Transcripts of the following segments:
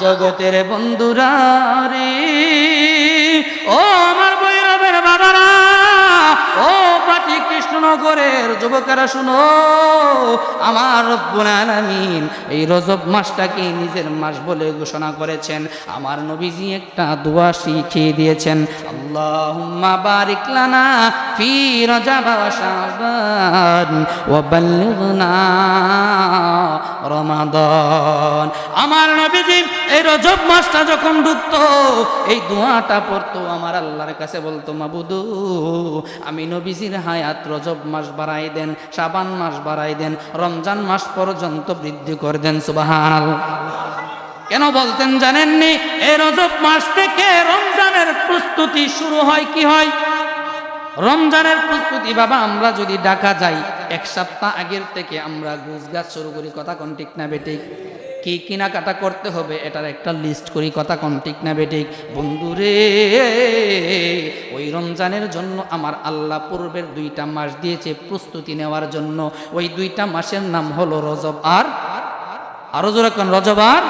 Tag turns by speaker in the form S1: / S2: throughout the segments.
S1: জগতের বন্ধুরা রে, ও আমার বৈরবের বাবারা, ও পাটি কৃষ্ণনগরের যুবকেরা শুনো, আমার রব্বুল আলামিন এই রজব মাসটাকে নিজের মাস বলে ঘোষণা করেছেন। আমার নবীজি একটা দোয়া শিখিয়ে দিয়েছেন, আল্লাহুম্মা বারিক লানা ফি রজব ওয়া শাবান ওয়া বাল্লিগনা রমাদান। আমার নবীজি এই রজব মাসটা যখন ঢুকতো এই দোয়াটা পড়তো, আমার আল্লাহর কাছে বলতো, মাবুদু আমি নবীজির হায়াত রজব মাস বাড়াই দেন, শাবান মাস বাড়াই দেন, রমজান মাস পর্যন্ত বৃদ্ধি করে দেন। সুবহানাল্লাহ। কেন বলতেন জানেননি? এই রজব মাস থেকে রমজানের প্রস্তুতি শুরু হয়। কি হয়? রমজানের প্রস্তুতি বাবা আমরা যদি ঢাকা যাই, এক সপ্তাহ আগের থেকে আমরা গুছগাছ শুরু করি। কথা কোন ঠিক না বেঠিক? কি কেনাকাটা করতে হবে এটার একটা লিস্ট করি। কথা কোন ঠিক না বেঠিক? বন্ধুরে, ওই রমজানের জন্য আমার আল্লাহ পূর্বের 2টা মাস দিয়েছে প্রস্তুতি নেওয়ার জন্য। ওই 2টা মাসের নাম হলো রজব আর আরো জোরে কোন, রজব আর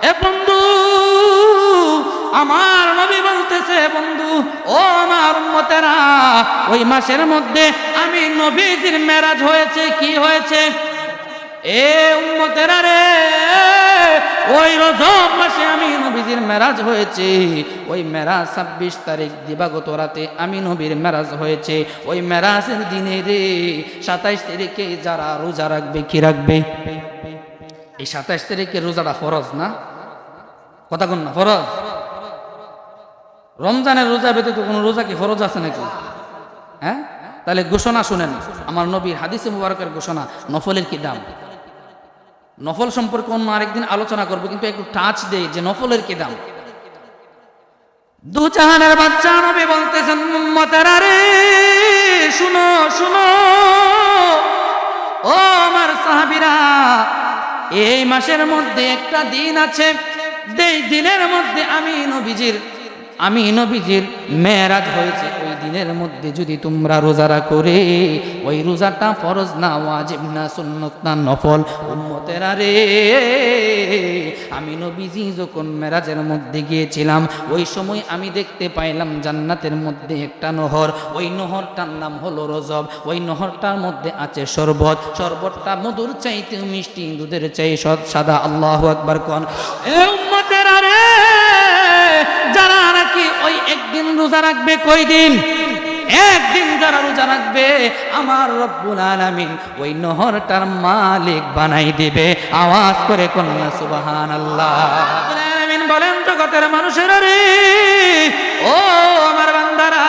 S1: এ বন্ধু, আমার নবী বলতেছে, বন্ধু ও আমার উম্মতেরা, ওই মাসের মধ্যে আমি নবীজির মেরাজ হয়েছে। কি হয়েছে? এ উম্মতেরা রে, ওই রজব মাসে আমি নবীজির মেরাজ হয়েছে। ওই মেরাজ 26 তারিখ দিবাগত রাতে আমি নবীর মেরাজ হয়েছে। ওই মেরাজের দিনে রে 27 তারিখে যারা রোজা রাখবে, কি রাখবে? এই 27 তারিখে রোজাটা ফরজ না? কথা কোন না? ফরজ। রমজানের রোজা ব্যতীত কোনো রোজা কি ফরজ আছে নাকি? হ্যাঁ, তাহলে ঘোষণা শুনেন, আমার নবীর হাদিসে মুবারকের ঘোষণা। নফলের কি দাম? নফল সম্পর্কে অন্য আরেকদিন আলোচনা করবো, কিন্তু একটু টাচ দেই যে নফলের কি দাম। দু জাহানের বাদশা নবী বলতেছেন, উম্মতেরা রে শুনো শুনো, ও আমার সাহাবীরা, এই মাসের মধ্যে একটা দিন আছে, এই দিনের মধ্যে আমি নবীজির মেরাজ হয়েছে। ওই দিনের মধ্যে যদি তোমরা রোজা রাখো রে, ওই রোজাটা ফরজ না, ওয়াজিব না, সুন্নত না, নফল। উম্মতেরা রে, আমি নবীজি যখন মেরাজের মধ্যে গিয়েছিলাম, ওই সময় আমি দেখতে পাইলাম জান্নাতের মধ্যে একটা নহর। ওই নহরটার নাম হলো রজব। ওই নহরটার মধ্যে আছে শরবত। শরবতটা মধুর চাইতে মিষ্টি, দুধের চাই সাদা। আল্লাহু আকবার কোন। এ উম্মতেরা রে, যারা নাকি ওই একদিন রোজা রাখবে, কয়দিন? একদিন যারা রোজা রাখবে, আমার রব্বুল আলামিন ওই নহরটার মালিক বানাই দিবে। আওয়াজ করে কন্যা সুবহানাল্লাহ। রব্বুল আলামিন বলেন, জগতের মানুষেরা রে, ও আমার বান্দারা,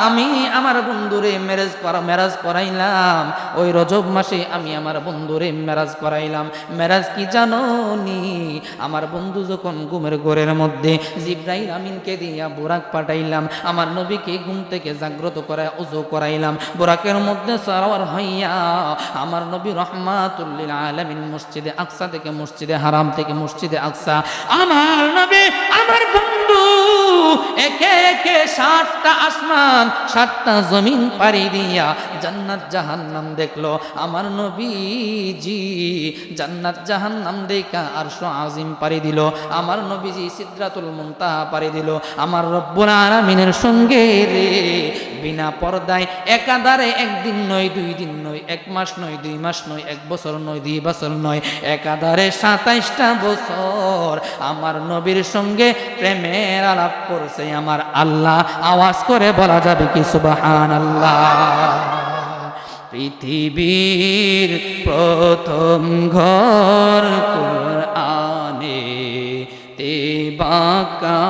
S1: আমি আমার বন্ধুরে মেরাজ করাইলাম। ওই রজব মাসে আমি আমার বন্ধুরে মেরাজ করাইলাম। মেরাজ কি জানো নি? আমার বন্ধু যখন ঘুমের ঘরের মধ্যে জিবরাইল আমিনকে দিয়া বুরাক পাঠাইলাম, আমার নবীকে ঘুম থেকে জাগ্রত করায় ওযু করাইলাম। বুরাকের মধ্যে সওয়ার হইয়া আমার নবী রাহমাতুল লিল আলামিন মসজিদে আকসা থেকে মসজিদে হারাম থেকে মসজিদে আকসা, আমার নবী আমার বন্ধু একে একে 7টা আসমান 7টা জমিন পাড়ি দিয়া জান্নাত জাহান্নাম দেখলো। আমার নবীজি জান্নাত জাহান্নাম দেখা আরশ আজিম পাড়ি দিল। আমার নবীজি সিদরাতুল মুনতাহা পাড়ি দিল। আমার রব্বুল আলামিনের সঙ্গে রে বিনা পর্দায় একাধারে একদিন নয়, 2 দিন নয়, 1 মাস নয়, 2 মাস নয়, 1 বছর নয়, 2 বছর নয়, একাধারে 27টা বছর আমার নবীর সঙ্গে প্রেমের আলাপ করছে আমার আল্লাহ। আওয়াজ করে বলা যাবে কি সুবহানাল্লাহ। পৃথিবীর প্রথম ঘর কুরআনে তে বাঁকা,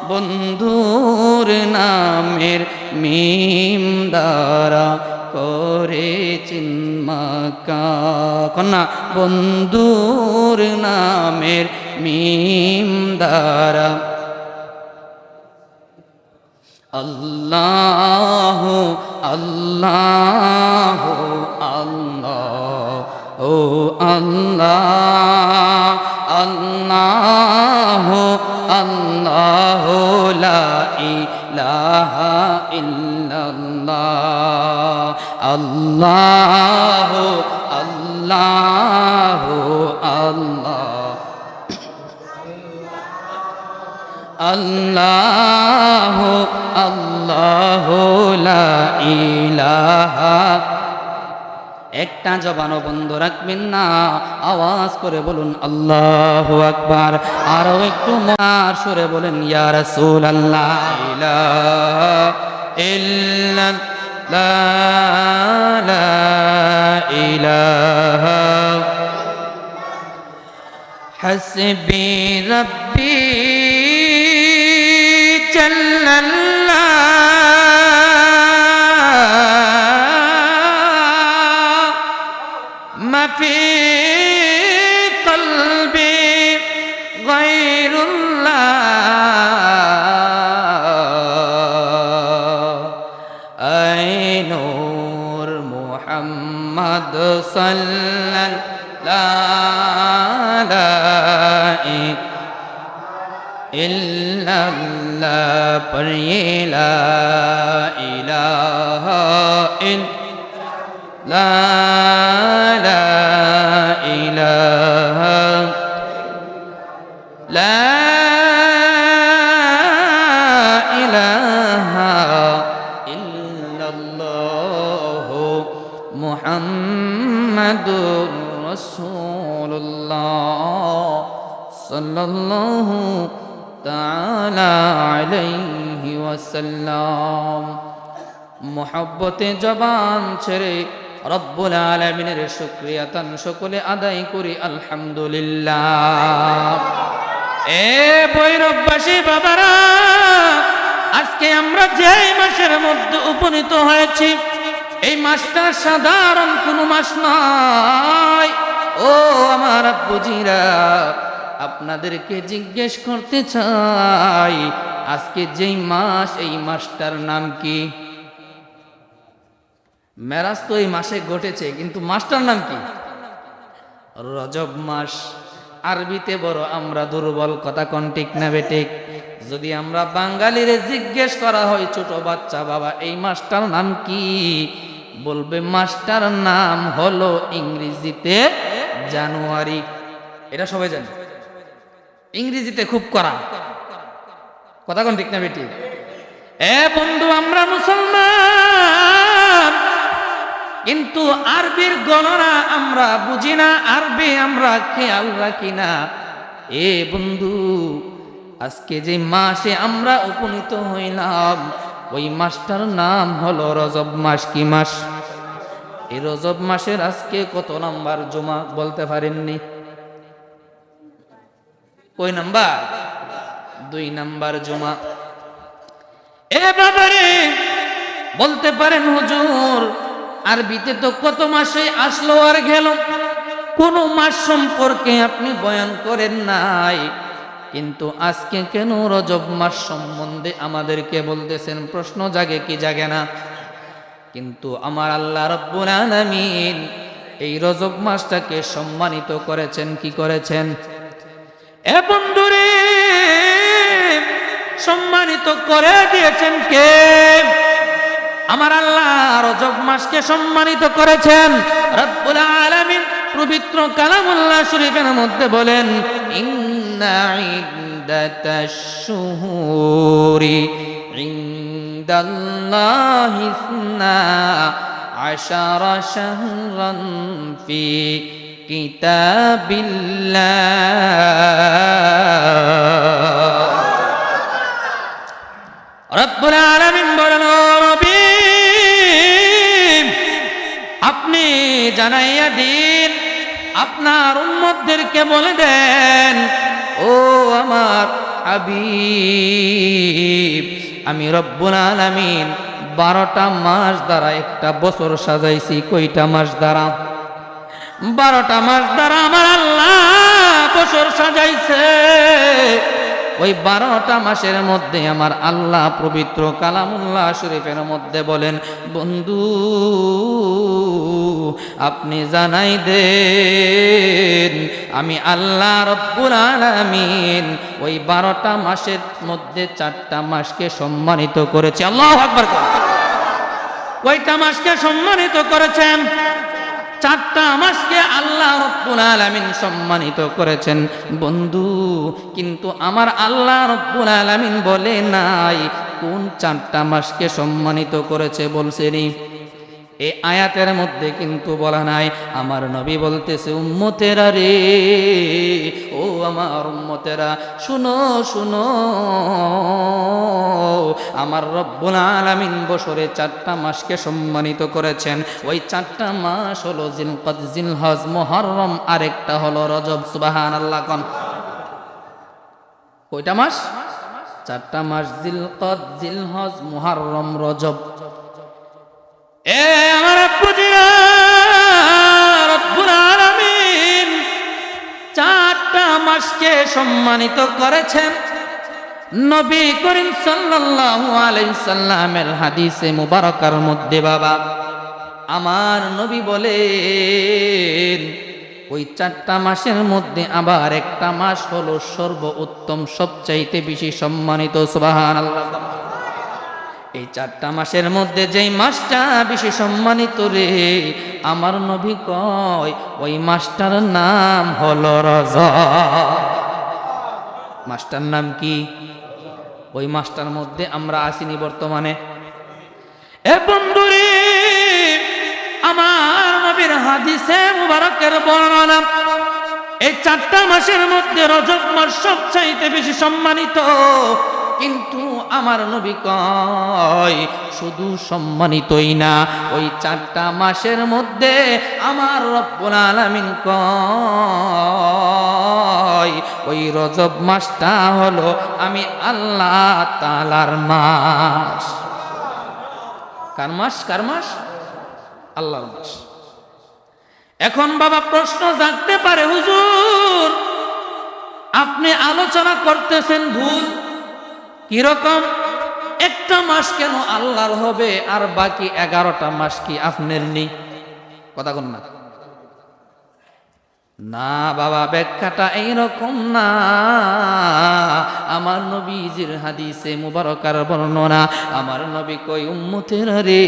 S1: বন্ধুর নামের মিম দ্বারা করে চিন্মাকা। কন্যা, বন্ধুর নামের মিম দ্বারা। আল্লাহ আল্লাহ আল্লাহ ও আল্লাহ আল্লাহ আল্লাহ লা ইলাহা ইল্লাল্লাহ। আল্লাহ আল্লাহ আল্লাহ আল্লাহ আল্লাহ লা ইলাহা। একটা জবানও বন্ধ রাখবেন না, আওয়াজ করে বলুন আল্লাহু আকবার। আরো একটু মার সুরে বলেন ইয়া রাসূলুল্লাহ। ইলাহা ইল্লাল্লাহ লা ইলাহা হাসবি রাব্বি জাল্লাল্লাহ মা ফি কলবি গায়রুল্লাহ আই নূর মুহাম্মদ সাল্লাল্লাহু ইল্লাল্লাহ পড়িয়ে লা ইলাহা ইল্লাল্লাহ লা ইলাহা লা ইলাহা ইল্লাল্লাহ মুহাম্মাদুর রাসূলুল্লাহ সাল্লাল্লাহু তাআলা আলাইহি ওয়াসাল্লাম। মুহাব্বতে জবান ছেড়ে রব্বুল আলামিনের শুকরিয়া তান সকলে আদায় করি আলহামদুলিল্লাহ। এ ভৈরববাসী বাবারা, আজকে আমরা যে মাসের মধ্যে উপনীত হয়েছি, এই মাসটা সাধারণ কোনো মাস নয়। ও আমার আব্বুজিরা, আপনাদেরকে জিজ্ঞেস করতে চাই, আজকে যেই মাস, এই মাসটার নাম কি? মেরাজ তো এই মাসে ঘটেছে, কিন্তু মাসটার নাম কি? রজব মাস। আরবিতে বড় আমরা দুর্বল, কথা কোন ঠিক না বেঠিক? যদি আমরা বাঙালিরে জিজ্ঞেস করা হয়, ছোট বাচ্চা, বাবা এই মাসটার নাম কি, বলবে মাসটার নাম হলো ইংরেজিতে জানুয়ারি। এটা সবাই জানে, ইংরেজিতে খুব করা, কথা কোন ঠিক না বেঠিক? এ বন্ধু, আমরা মুসলমান, কিন্তু আরবির গণনা আমরা বুঝি না, আরবি আমরা খেয়াল রাখি না। এ বন্ধু, আজকে যে মাসে আমরা উপনীত হইলাম, ওই মাসটার নাম হলো রজব মাস। কি মাস? এই রজব মাসের আজকে কত নাম্বার জুমা বলতে পারেননি? কই নাম্বার? 2 নাম্বার জুমা। এ বাবারে, বলতে পারেন হুজুর, আরবিতে তো কত মাসে আসলো আর গেল, কোন মাস সম্পর্কে আপনি বয়ান করেন নাই, কিন্তু আজকে কেন রজব মাস সম্বন্ধে আমাদেরকে বলতেছেন? প্রশ্ন জাগে কি জাগে না? কিন্তু আমার আল্লাহ রাব্বুল আলামিন এই রজব মাসটাকে সম্মানিত করেছেন। কি করেছেন? এ বন্ধুরে, সম্মানিত করে দিয়েছেন কে? আমার আল্লাহ রজব মাসকে সম্মানিত করেছেন। রব্বুল আলামিন পবিত্র কালামুল্লাহ শরীফের মধ্যে বলেন, ইন্না ইদ্দাতাশ শুহুরি ইনদাল্লাহি ইসনা আশারা শাহরান ফি কিতাবিল্লাহ। রব্বুল আলামিন বলেন, ও নবী, আপনি জানাইয়া দিন, আপনার উম্মতদেরকে বলে দেন, ও আমার হাবিব, আমি রব্বুল আলামিন 12টা মাস দ্বারা একটা বছর সাজাইছি। কয়টা মাস দ্বারা? 12টা মাস দ্বারা আমার আল্লাহ বছর সাজাইছে। ওই 12টা মাসের মধ্যে আমার আল্লাহ পবিত্র কালামুল্লাহ শরীফের মধ্যে বলেন, বন্ধু আপনি জানাই দেন, আমি আল্লাহ রব্বুল আলামিন ওই 12টা মাসের মধ্যে 4টা মাসকে সম্মানিত করেছে। আল্লাহু আকবার। কয়টা মাসকে সম্মানিত করেছেন? চারটা মাসকে আল্লাহ রব্বুল আলামিন সম্মানিত করেছেন বন্ধু, কিন্তু আমার আল্লাহ রব্বুল আলামিন বলে নাই কোন চারটা মাসকে সম্মানিত করেছে, বলছেনি? এই আয়াতের মধ্যে কিন্তু বলা নাই। আমার নবী বলতেছে, উম্মতেরা রে, ও আমার উম্মতেরা, শুনো শুনো, আমার রব্বুল আলামিন বছরে চারটা মাসকে সম্মানিত করেছেন। ওই চারটা মাস হলো জিলকদ, জিলহজ, মুহররম, আরেকটা হলো রজব। সুবহানাল্লাহ কোন? কয়টা মাস? চারটা মাস, জিলকদ, জিলহজ, মুহররম, রজব। এ আমার আব্বুজিরা, রব্বুল আলামিন চারটা মাসকে সম্মানিত করেছেন। নবী করিম সাল্লাল্লাহু আলাইহি সাল্লামের হাদিসে মুবারকার মধ্যে বাবা আমার নবী বলেন, ওই চারটা মাসের মধ্যে আবার একটা মাস হলো সর্বোত্তম, সবচাইতে বেশি সম্মানিত। সুবহানাল্লাহ। এই চারটা মাসের মধ্যে যেই মাসটা বেশি সম্মানিত রে, আমার নবী কয় ওই মাসটার নাম হলো রজব। মাসটার নাম কি? ওই মাসটার মধ্যে আমরা আসিনি বর্তমানে। এ বন্ধুরে, আমার নবীর হাদিসে মুবারকের বর্ণনা, এই চারটা মাসের মধ্যে রজব মাস সবচাইতে বেশি সম্মানিত। কিন্তু আমার নবী কয় শুধু সম্মানিতই না, ওই চারটা মাসের মধ্যে আমার রব্বুল আলামিন কয় ওই রজব মাসটা হলো আমি আল্লাহ তাআলার মাস। কার মাস? কার মাস? আল্লাহর মাস। এখন বাবা প্রশ্ন জাগতে পারে, হুজুর আপনি আলোচনা করতেছেন ভুল, কিরকম? একটা মাস কেন আল্লাহর হবে আর বাকি 11টা মাস কি আপনার নেই? কথা কোন না? না বাবা, ব্যাখ্যাটা এইরকম না। আমার নবীজির হাদিসে মুবারকার বর্ণনা, আমার নবী কই উম্মতেরা রে,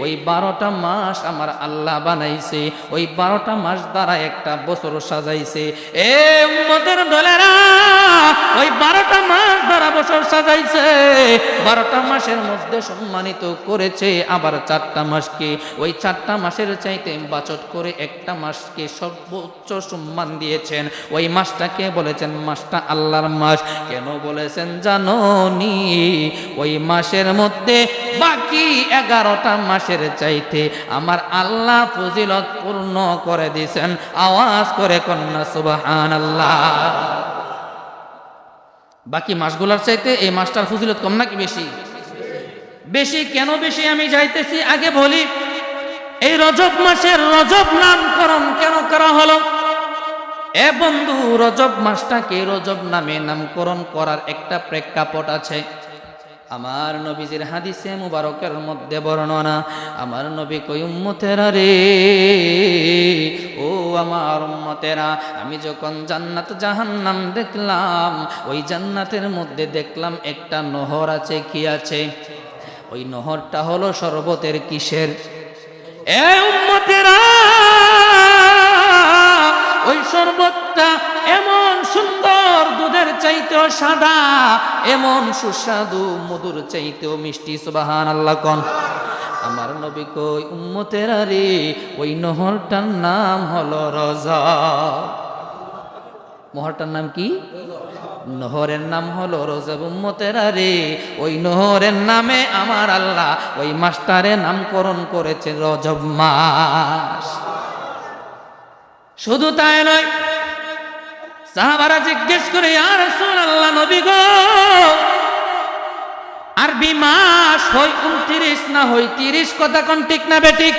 S1: ওই 12টা মাস আমার আল্লাহ বানাইছে, ওই 12টা মাস দ্বারা একটা বছর সাজাইছে। এ উম্মতের দলেরা, ওই 12টা মাস দ্বারা বছর সাজাইছে। 12টা মাসের মধ্যে সম্মানিত করেছে আবার 4টা মাসকে। ওই 4টা মাসের চাইতে বাচট করে একটা মাসকে সর্বোচ্চ সম্মান দিয়েছেন। ওই মাসটাকে বলেছেন মাসটা আল্লাহর মাস। কেন বলেছেন জানোনি? ওই মাসের মধ্যে বাকি 11টা মাসের চাইতে আমার আল্লাহ ফজিলত পূর্ণ করে দিয়েছেন। আওয়াজ করে কন্যা সুবহানাল্লাহ। বাকি মাসগুলোর চাইতে এই মাসটার ফজিলত কম নাকি বেশি? বেশি। কেন বেশি আমি যাইতেছি, আগে বলি এই রজব মাসের রজব নামকরণ কেন করা হলো? এ বন্ধু, রজব মাসটাকে রজব নামে নামকরণ করার একটা প্রেক্ষাপট আছে। আমার নবীজির হাদিসে মুবারকের মধ্যে বর্ণনা, আমার নবী কই উম্মতেরা রে, ও আমার উম্মতেরা, আমি যখন জান্নাত জাহান্নাম দেখলাম, ওই জান্নাতের মধ্যে দেখলাম একটা নহর আছে। কি আছে? ওই নহরটা হলো শরবতের। কিসের? এ উম্মতেরা, ওই শরবতটা এমন সুন্দর, দুধের চাইতেও সাদা, এমন সুস্বাদু, মধুর চাইতেও মিষ্টি। সুবহানাল্লাহ কোন? আমার নবী কই উম্মতেরা রে, ওই নহরটার নাম হলো রজব। নহরটার নাম কি? নহরের নাম হলো রজব। উম্মতেরা রে, ওই নহরের নামে আমার আল্লাহ ওই মাসটারে নামকরণ করেছে রজব মাস। শুধু তাই নয়, সাহাবারা জিজ্ঞেস করে, ইয়া রাসূলুল্লাহ, নবী গো, আরবি মাস হয় 29 না হয় 30? কথা কোন ঠিক না বেঠিক?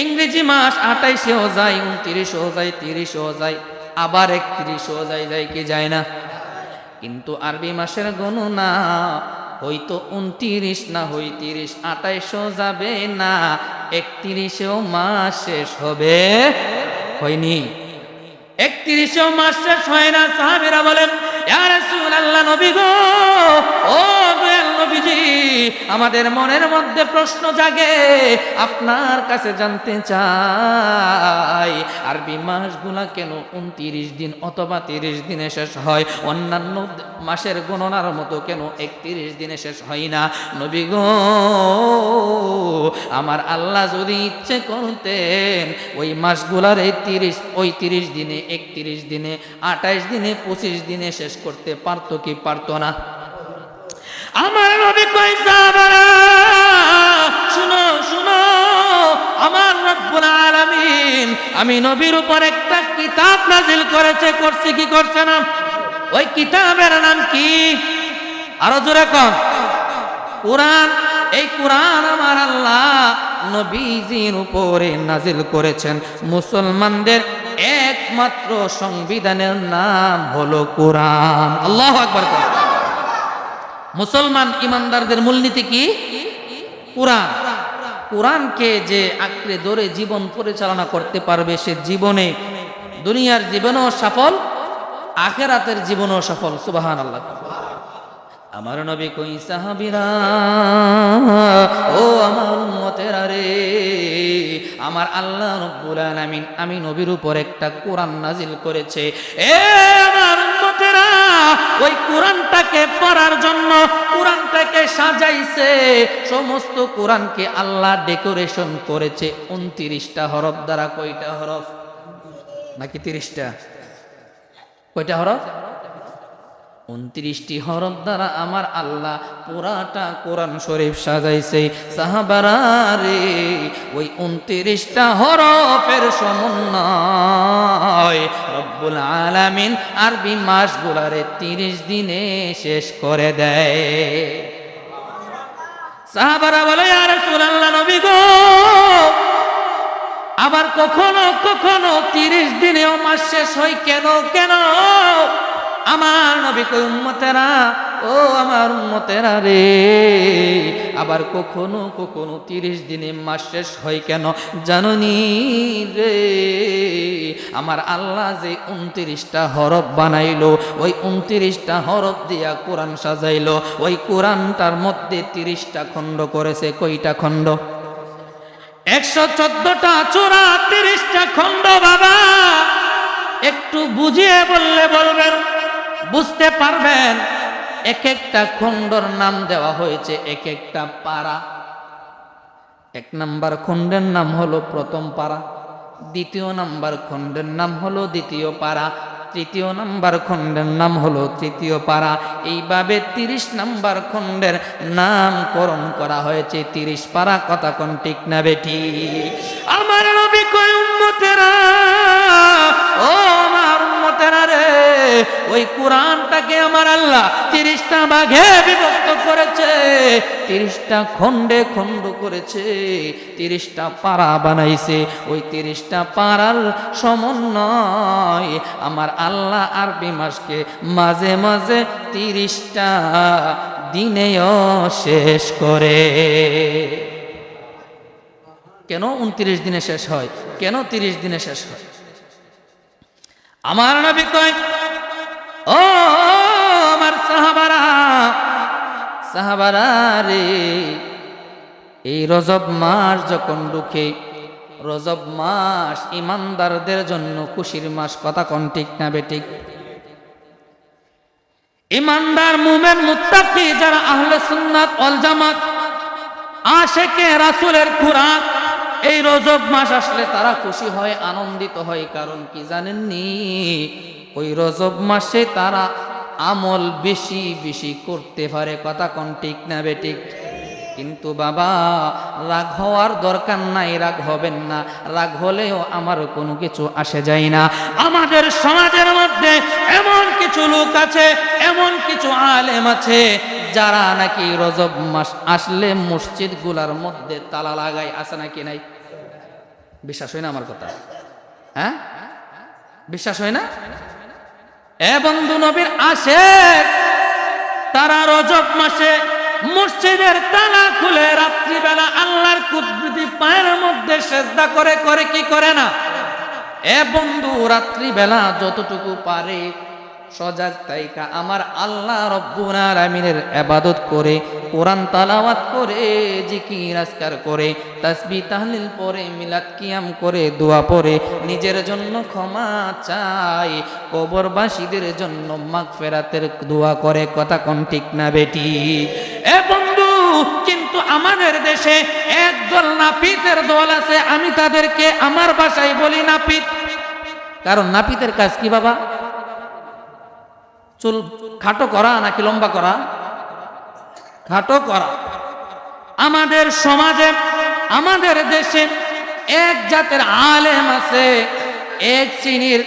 S1: ইংরেজি মাস 28-এও যায়, 29-এও যায়, 30-এও যায়, আবার 31-এও যায় কি যায় না? কিন্তু আরবি মাসের গণনা হয়তো 29 না হয় 30, 28-এও যাবে না, 31-এও মাস শেষ হবে। হয়নি? 31-এও মাস শেষ হয় না। সাহাবীরা বলেন, ইয়া রাসূলুল্লাহ, নবী গো, ও দয়াল নবী নবীজি আমাদের মনের মধ্যে প্রশ্ন জাগে, আপনার কাছে জানতে চাই আরবি মাসগুলা কেন 29 দিন অথবা 30 দিনে শেষ হয়, অন্যান্য মাসের গণনার মতো কেন 31 দিনে শেষ হয় না? নবী গো, আমার আল্লাহ যদি ইচ্ছে করতেন ওই মাসগুলার এই 30 দিনে, 31 দিনে, 28 দিনে, 25 দিনে শেষ করতে পারতো কি পারতো না? আমার নবী কই সাহাবারা শুনো শুনো, আমার রব্বুল আলামিন আমি নবীর উপর একটা কিতাব নাজিল করেছে, করছে কি করছে না? ওই কিতাবের নাম কি? আরো জোরে কোন? কোরআন। এই কোরআন আমার আল্লাহ নবীজির উপরে নাজিল করেছেন। মুসলমানদের একমাত্র সংবিধানের নাম হলো কোরআন। আল্লাহু আকবার। মুসলমান ইমানদারদের মূলনীতি কি? কোরআন। কোরআনকে যে আঁকড়ে ধরে জীবন পরিচালনা করতে পারবে, সে জীবনে, দুনিয়ার জীবনেও সফল, আখিরাতের জীবনেও সফল। সুবহানাল্লাহ। আমার নবী কই সাহাবীরা, ও আমার উম্মতেরা রে, আমার আল্লাহ রব্বুল আলামিন আমি নবীর উপর একটা কোরআন নাজিল করেছে। এ আমার উম্মতেরা, ওই কোরআনটাকে পড়ার জন্য কোরআনটাকে সাজাইছে, সমস্ত কোরআনকে আল্লাহ ডেকোরেশন করেছে 29টা হরফ দ্বারা। কয়টা হরফ? নাকি 30টা? কয়টা হরফ? 29টি হরফ দ্বারা আমার আল্লাহ পুরাটা কোরআন শরীফ সাজাইছে। সাহাবারা রে, ওই 29টা হরফের সমন্বয় রব্বুল আলামিন আরবি মাসগুলারে 30 দিনে শেষ করে দেয়। সাহাবারা বলে, ইয়া রাসূলুল্লাহ, নবী গো, আবার কখনো কখনো 30 দিনেও মাস শেষ হয় কেন? কেন? আমার নবী কই, উম্মতেরা, ও আমার উম্মতেরা রে, আবার কখনো কখনো 30 দিনে মাস শেষ হয় কেন জাননি রে? আমার আল্লাহ যে 29টা হরফ বানাইলো, ওই 29টা হরফ দিয়া কোরআন সাজাইলো, ওই কোরআনটার মধ্যে 30টা খণ্ড করেছে। কয়টা খণ্ড? 114টা চূড়া, 30টা খণ্ড। বাবা একটু বুঝিয়ে বললে বলবেন, বুঝতে পারবেন। এক একটা খণ্ডর নাম দেওয়া হয়েছে এক একটা পারা। 1 নাম্বার খণ্ডের নাম হলো প্রথম পারা, 2য় নাম্বার খণ্ডের নাম হলো 2য় পারা, 3য় নাম্বার খণ্ডের নাম হলো 3য় পারা। এইভাবে 30 নাম্বার খণ্ডের নামকরণ করা হয়েছে 30 পারা। কথা কোন ঠিক না বেঠি? আমার নবী কই, উম্মতেরা, ও আমার উম্মতেরা রে, ওই কোরআনটাকে আমার আল্লাহ 30টা ভাগে বিভক্ত করেছে, 30টা খণ্ডে খণ্ড করেছে, 30টা পারা বানাইছে। ওই 30টা পারার সমন্বয় আমার আল্লাহ আরবি মাসকে মাঝে মাঝে 30টা দিনেও শেষ করে। কেন 29 দিনে শেষ হয়? কেন 30 দিনে শেষ হয়? আমার নবী কয়, ও আমার সাহাবারা, সাহাবারা রে, এই রজব মাস যখন ঢুকে, রজব মাস ইমানদারদের জন্য খুশির মাস। কথা কোন ঠিক না বেঠিক? ইমানদার, মুমিন, মুত্তাকি যারা আহলে সুন্নাত ওয়াল জামাত, আশিকে রাসূলের খুরাক, এই রজব মাস আসলে তারা খুশি হয়, আনন্দিত হয়। কারণ কি জানেননি? ওই রজব মাসে তারা আমল বেশি বেশি করতে পারে। কথা কোন ঠিক না বেঠিক? কিন্তু বাবা, রাগ হওয়ার দরকার নাই, রাগ হবেন না। রাগ হলেও আমার কোনো কিছু আসে যায় না। আমাদের সমাজের মধ্যে এমন কিছু লোক আছে, এমন কিছু আলেম আছে, যারা নাকি রজব মাস আসলে মসজিদগুলার মধ্যে তালা লাগায়। আছে নাকি নাই? বিশ্বাস হয় না আমার কথা? হ্যাঁ, বিশ্বাস হয় না? এ বন্ধু, নবীর আশিক তারা রজব মাসে মসজিদের তালা খুলে রাত্রিবেলা আল্লাহর কুদরতি পায়ের মধ্যে সেজদা করে। করে কি করে না? এ বন্ধু, রাত্রিবেলা যতটুকু পারে সজাগ তাইকা আমার আল্লাহ রব্বুল আলামিনের ইবাদত করে, কোরআন তালাওয়াত করে, জিকির আজকার করে, তাসবিহ তাহলিল পড়ে, মিলাদ কিয়াম করে, দোয়া পড়ে, নিজের জন্য ক্ষমা চাই, কবরবাসীদের জন্য মাগফিরাতের দোয়া করে। কথা কোন ঠিক না বেটি? এ বন্ধু, কিন্তু আমাদের দেশে একদল নাপিতের দল আছে, আমি তাদেরকে আমার ভাষায় বলি নাপিত। কারণ নাপিতের কাজ কি বাবা? চুল খাটো করা নাকি লম্বা করা? খাটো করা। আমাদের সমাজে, আমাদের দেশে এক জাতের আলেম আছে, এক শ্রেণীর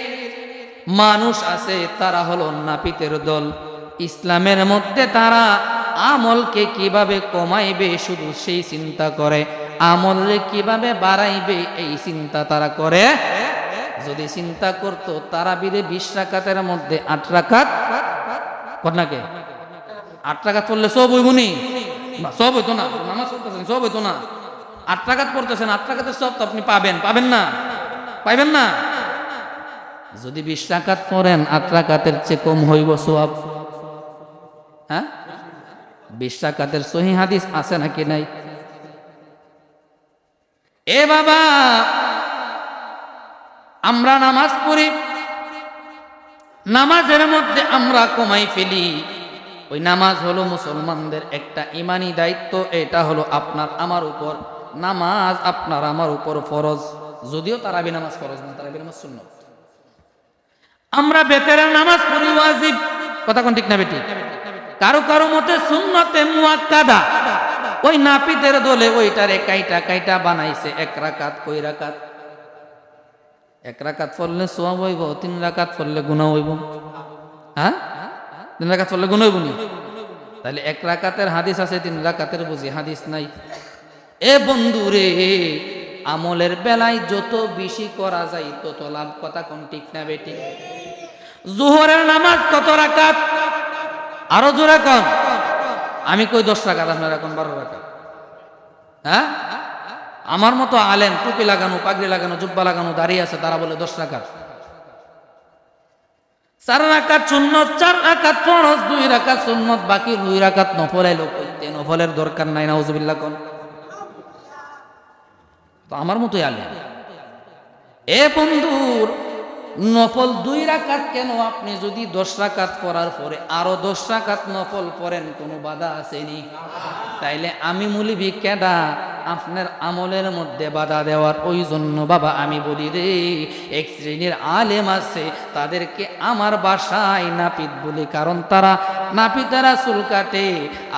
S1: মানুষ আছে, তারা হলো নাপিতের দল। ইসলামের মধ্যে তারা আমলকে কিভাবে কমাইবে শুধু সেই চিন্তা করে, আমলকে কিভাবে বাড়াইবে এই চিন্তা তারা করে। যদি চিন্তা করতো তারাবিরে 20 রাকাতের মধ্যে 8 রাকাত কন্যাকে 8 রাকাত পড়লে সব হইবনি, সব হইতো না। নামাজ পড়তেছেন সব হইতো না, 8 রাকাত পড়তেছেন, 8 রাকাতের সব তো আপনি পাবেন, পাবেন না? পাইবেন না? যদি 20 রাকাত পড়েন 8 রাকাতের চেয়ে কম হইব সওয়াব। হ্যাঁ, 20 রাকাতের সহিহ হাদিস আছে নাকি নাই? এ বাবা, আমরা নামাজ পড়ি, নামাজের মধ্যে আমরা কমাই ফেলি। ওই নামাজ হলো মুসলমানদের একটা ইমানি দায়িত্ব, এটা হলো আপনার আমার উপর। নামাজ আপনার আমার উপর ফরজ, যদিও তারাবি নামাজ ফরজ না, তারাবি নামাজ সুন্নত। আমরা বেতেরের নামাজ পড়ি ওয়াজিব। কথা কোন ঠিক না বেটি? কারো কারো মতে সুন্নতে মুআক্কাদা। ওই নাপিতের দলে ওইটারে কাইটা কাইটা বানাইছে 1 রাকাত। কই রাকাত? 1 রাকাত পড়লে সওয়াব হইব, 3 রাকাত পড়লে গুনাহ হইব। হ্যাঁ, 3 রাকাত পড়লে গুনাহ হইব নি? তাহলে 1 রাকাতের হাদিস আছে, 3 রাকাতের বুঝি হাদিস নাই। এ বন্ধু রে, আমলের বেলায় যত বেশি করা যায় তত লাভ। কথা কোন ঠিক না বেটি? জোহরের নামাজ কত রাকাত? আরো জোরে কোন? আমি কই 10 রাকাত, আপনারা কোন 12 রাকাত। হ্যাঁ, আমার মতো আলেম, টুপি লাগানো, পাগড়ি লাগানো, জুব্বা লাগানো, দাঁড়িয়ে আছে, তারা বলে 10 রাকাত। 4 রাকাত সুন্নত, 4 রাকাত ফরজ, 2 রাকাত সুন্নত, বাকি 2 রাকাত নফল। এলো কইতে নফলের দরকার নাই, নাউজুবিল্লাহ কোন। তো আমার মতোই আলেম। এ বন্ধুর, নফল 2 রাকাত কেন? আপনি যদি 10 রাকাত পড়ার পরে আরো 10 রাকাত নফল পড়েন, কোনো বাধা আসেনি? তাইলে আমি মৌলবি কেডা আপনার আমলের মধ্যে বাধা দেওয়ার? ওই জন্য বাবা আমি বলি রে, এক শ্রেণীর আলেম আছে, তাদেরকে আমার বাসায় নাপিত বলি, কারণ তারা নাপিতেরা চুল কাটে,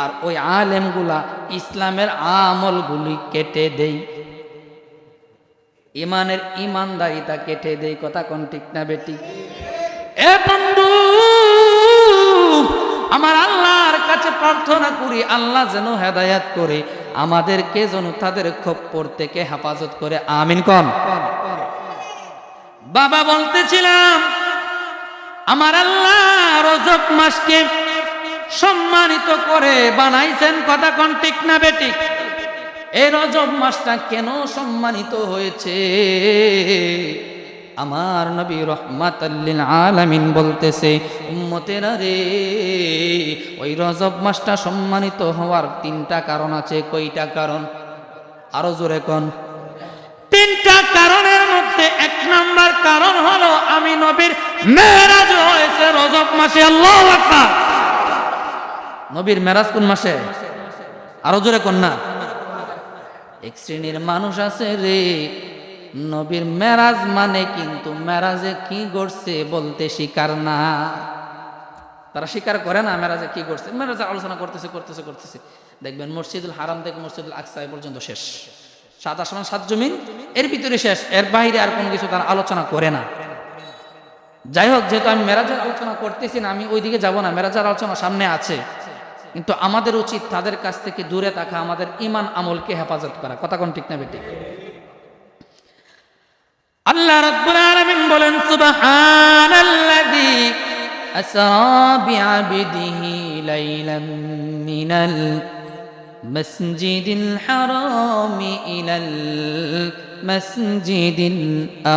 S1: আর ওই আলেমগুলা ইসলামের আমলগুলি কেটে দেয়, ইমানের ইমানদারিতা কেটে দেয়। কথা কোন ঠিক না বেটি? এ বন্ধু, আমার আল্লাহর কাছে প্রার্থনা করি, আল্লাহ যেন হেদায়াত করে আমাদেরকে, যেন তাদের খপ্পর থেকে হেফাজত করে। আমিন কোন। বাবা বলতেছিলাম, আমার আল্লাহ রজব মাসকে সম্মানিত করে বানাইছেন। কথা কোন ঠিক না বেটি? এই রজব মাসটা কেন সম্মানিত হয়েছে? আমার নবী রাহমাতাল লিল আলামিন বলতেছে, উম্মতেরা রে, ওই রজব মাসটা সম্মানিত হওয়ার 3টা কারণ আছে। কয়টা কারণ? আরো জোরে কোন। 3টা কারণের মধ্যে 1 নাম্বার কারণ হলো আমি নবীর মেরাজ হয়েছে রজব মাসে। আল্লাহু আকবার। নবীর মেরাজ কোন মাসে? আরো জোরে কোন না। এক শ্রেণীর মানুষ আছে রে, নবীর মেরাজ মানে কিন্তু মেরাজে কি ঘটছে বলতে স্বীকার না। তারা স্বীকার করে না মেরাজে কি ঘটছে। মেরাজে আলোচনা করতেছে করতেছে করতেছে, দেখবেন মসজিদুল হারাম থেকে মসজিদুল আকসা পর্যন্ত শেষ। 7 আসমান 7 জমিন এর ভিতরে শেষ, এর বাইরে আর কোনো কিছু তারা আলোচনা করে না। যাই হোক, যেহেতু আমি মেরাজের আলোচনা করতেছি না, আমি ওইদিকে যাব না। মেরাজের আলোচনা সামনে আছে, কিন্তু আমাদের উচিত তাদের কাছ থেকে দূরে থাকা, আমাদের ইমান আমলকে হেফাজত করা। কথা কোন ঠিক না বেটি? আল্লাহ রাব্বুল আলামিন বলেন, সুবহানাল্লাযী আসরা বিআবদিহি লাইলাম মিনাল মাসজিদিল হারামি ইলাল মাসজিদিল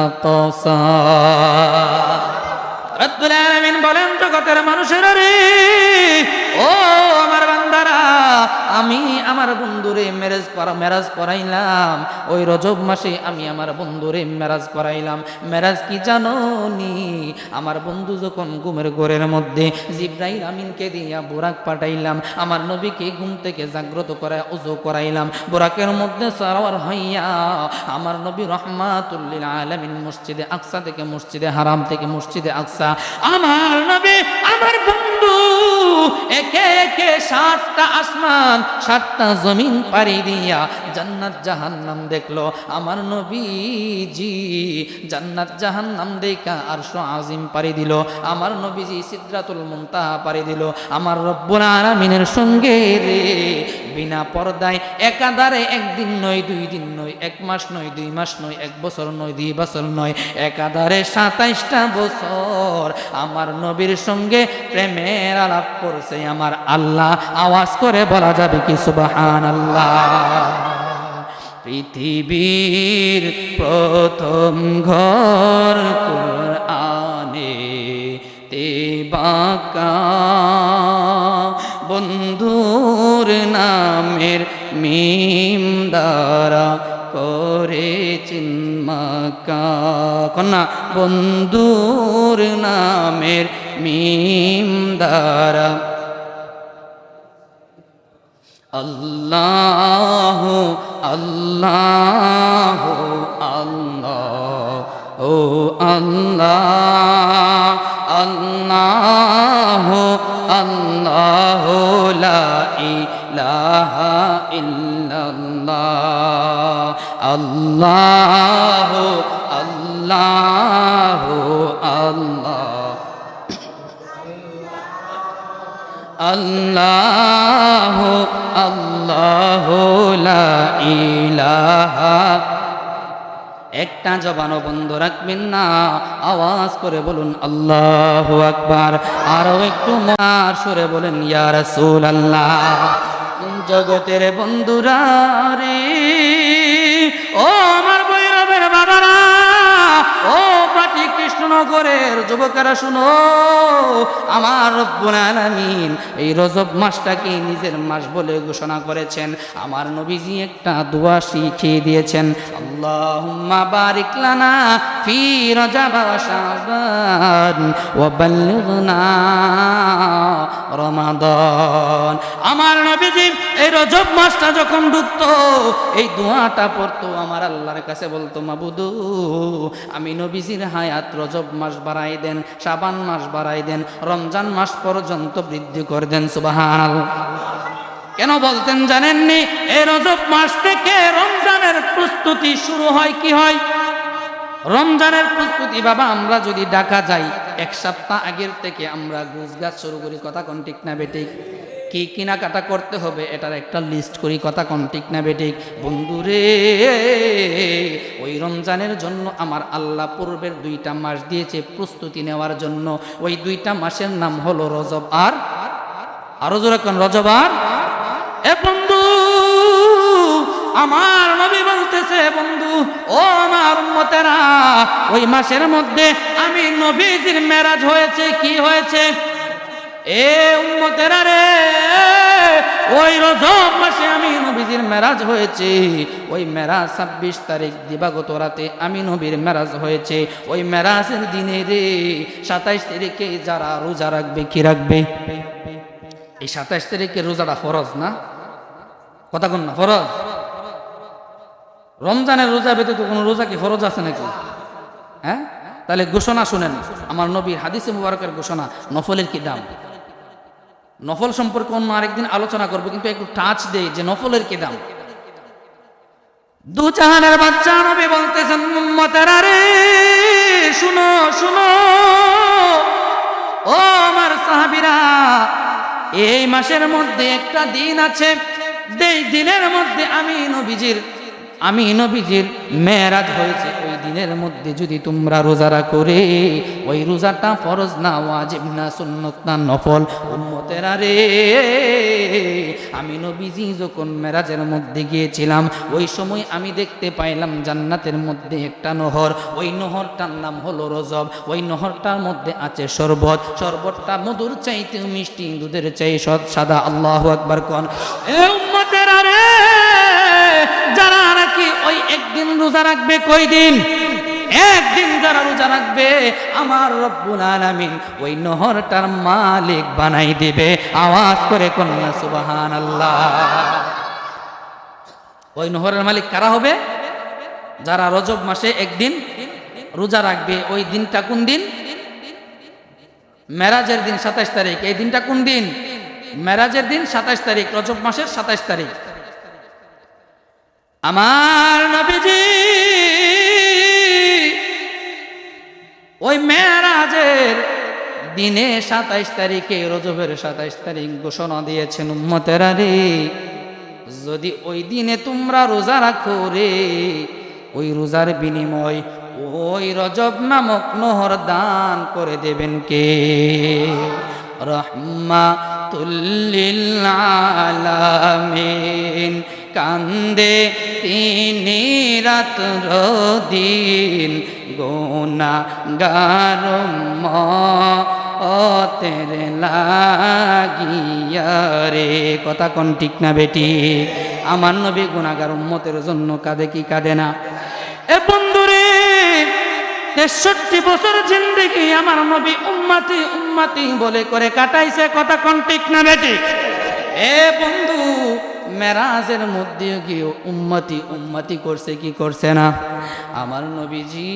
S1: আকসা। রব্বুল আলামিন বলেন, জগতের মানুষেরা রে, ও আমার বান্দারা, আমি আমার বন্ধুরে মেরাজ করাইলাম ওই রজব মাসে। আমি আমার বন্ধুরে মেরাজ করাইলাম। মেরাজ কি জানো নি? আমার বন্ধু যখন ঘুমের ঘোরের মধ্যে জিবরাইল আমিনকে দিয়া বুরাক পাঠাইলাম, আমার নবীকে ঘুম থেকে জাগ্রত করায় ওযু করাইলাম, বুরাকের মধ্যে সাওয়ার হইয়া আমার নবী রহমাতুল লিল আলামিন মসজিদে আকসা থেকে মসজিদে হারাম থেকে মসজিদে আকসা, আমার নবী আমার বন্ধু একে একে 7টা আসমান 7টা জমিন পাড়ি দিয়া জান্নাত জাহান্নাম দেখলো। আমার নবীজি জান্নাত জাহান্নাম দেখা আরশ আজিম পাড়ি দিল। আমার নবীজি সিদরাতুল মুনতাহা পাড়ি দিল। আমার রব্বুল আলামিনের সঙ্গে রে বিনা পর্দায় একাধারে একদিন নয়, 2 দিন নয়, 1 মাস নয়, 2 মাস নয়, 1 বছর নয়, 2 বছর নয়, একাধারে 27টা বছর আমার নবীর সঙ্গে প্রেমের আলাপ করছে আমার আল্লাহ। আওয়াজ করে বলা যাবে কি সুবহানাল্লাহ? পৃথিবীর প্রথম ঘর কুরআনে তেবাকা, বন্ধুর নামের মিম দ্বারা করে চিন্মাকা। কন্যা, বন্ধুর নামের মিম দ্বারা আল্লাহ আল্লাহ আল্লাহ ও আল্লাহ আল্লাহ আল্লাহ লা ইলাহা ইল্লাল্লাহ আল্লাহ আল্লাহ আল্লাহ আল্লাহ আল্লাহ লা ইলাহা। একটা জবানও বন্ধ রাখবেন না, আওয়াজ করে বলুন আল্লাহু আকবার। আরো একটু মার সুরে বলেন ইয়া রাসূলুল্লাহ। জগতের বন্ধুরা রে, ও আমার ভৈরবের বাবারা, ও পাটি কৃষ্ণনগরের যুবকেরা শুনো, আমার রব্বুল আলামিন এই রজব মাসটাকে নিজের মাস বলে ঘোষণা করেছেন। আমার নবীজি একটা দোয়া শিখিয়ে দিয়েছেন, আল্লাহুম্মা বারিক লানা ফি রজব ওয়া শাবান ওয়া বাল্লিগনা রমাদান। আমার নবীজি এই রজব মাসটা যখন ঢুকতো এই দোয়াটা পড়তো, আমার আল্লাহর কাছে বলতো, মাবুদু আমি নবীজির হায়াত রজব মাস বাড়াই দেন, শাবান মাস বাড়াই দেন, রমজান মাস পর্যন্ত বৃদ্ধি করে দেন। সুবহানাল্লাহ। কেন বলতেন জানেননি? এই রজব মাস থেকে রমজানের প্রস্তুতি শুরু হয়। কি হয়? রমজানের প্রস্তুতি বাবা আমরা যদি ঢাকা যাই 1 সপ্তাহ আগের থেকে আমরা গুজগাছ শুরু করি। কথা কোন ঠিক না বেঠিক? কি কেনাকাটা করতে হবে এটার একটা লিস্ট করি। কথা কোন ঠিক না বেঠিক? বন্ধুরে, ওই রমজানের জন্য আমার আল্লাহ পূর্বের 2টা মাস দিয়েছে প্রস্তুতি নেওয়ার জন্য। ওই 2টা মাসের নাম হলো রজব আর আরো জোরে কোন রজব আর। এ বন্ধু, আমার নবী বলতেছে, বন্ধু ও আমার উম্মতেরা, ওই মাসের মধ্যে আমি নবীজির মেরাজ হয়েছে। কি হয়েছে? এ উম্মতেরা রে, ওই রজব মাসে আমি নবীজির মেরাজ হয়েছে। ওই মেরাজ 26 তারিখ দিবাগত রাতে আমি নবীর মেরাজ হয়েছে। ওই মেরাজের দিনে রে 27 তারিখে যারা রোজা রাখবে, কি রাখবে? এই 27 তারিখে রোজাটা ফরজ না? কথা কোন না? ফরজ। রমজানের রোজা ব্যতীত কোনো রোজা কি ফরজ আছে নাকি? হ্যাঁ, তাহলে ঘোষণা শুনেন, আমার নবীর হাদিসে মুবারকের ঘোষণা। নফলের কি দাম? নফল সম্পর্কে অন্য আরেকদিন আলোচনা করবো, কিন্তু একটু টাচ দেই যে নফলের কি দাম। দু জাহানের বাচ্চা নবী বলতেছেন, উম্মতেরা রে শুনো শুনো, ও আমার সাহাবীরা, এই মাসের মধ্যে একটা দিন আছে, এই দিনের মধ্যে আমি নবীজির আমি নবীজির মেরাজ হয়েছে ওই দিনের মধ্যে যদি তোমরা রোজা রাখো রে, ওই রোজাটা ফরজ না, ওয়াজিব না, সুন্নত না, নফল। উম্মতেরা রে, আমি নবীজি যখন মেরাজের মধ্যে গিয়েছিলাম ওই সময় আমি দেখতে পাইলাম জান্নাতের মধ্যে একটা নহর, ওই নহরটার নাম হলো রজব। ওই নহরটার মধ্যে আছে শরবত, শরবতটা মধুর চাইতে মিষ্টি, দুধের চাই সাদা। আল্লাহু আকবার কোন। এ উম্মতেরা রে, যারা নাকি ওই একদিন রোজা রাখবে, কয়দিন? একদিন যারা রোজা রাখবে, আমার রব্বুল আলামিন ওই নহরটার মালিক বানাই দিবে। আওয়াজ করে কন্যা সুবহানাল্লাহ। ওই নহরের মালিক কারা হবে? যারা রজব মাসে একদিন রোজা রাখবে। ওই দিনটা কোন দিন? মেরাজের দিন 27 তারিখ। এই দিনটা কোন দিন? মেরাজের দিন 27 তারিখ, রজব মাসের 27 তারিখ। আমার নবীজি ওই মেরাজের দিনে 27 তারিখে, রজবের 27 তারিখ ঘোষণা দিয়েছেন, উম্মতেরা রে, যদি ওই দিনে তোমরা রোজা রাখো রে, ওই রোজার বিনিময় ওই রজব নামক নহর দান করে দেবেন কে? রাহমাতুল লিল আলামিন। কান্দে তিনি রাত দিন, গুনাহগার উম্মতের লাগিয়া রে। কথা কোন ঠিক না বেটি? আমার নবী গুনাহগার উম্মতের জন্য কাঁদে কি কাঁদে না? এ বন্ধুরে, 63 বছর জিন্দেগি আমার নবী উম্মতি উম্মতি বলে করে কাটাইছে। কথা কোন ঠিক না বেটি? এ বন্ধু, মেরাজের মধ্যে গিয়ে উম্মতি উম্মতি করছে কি করছে না? আমার নবীজি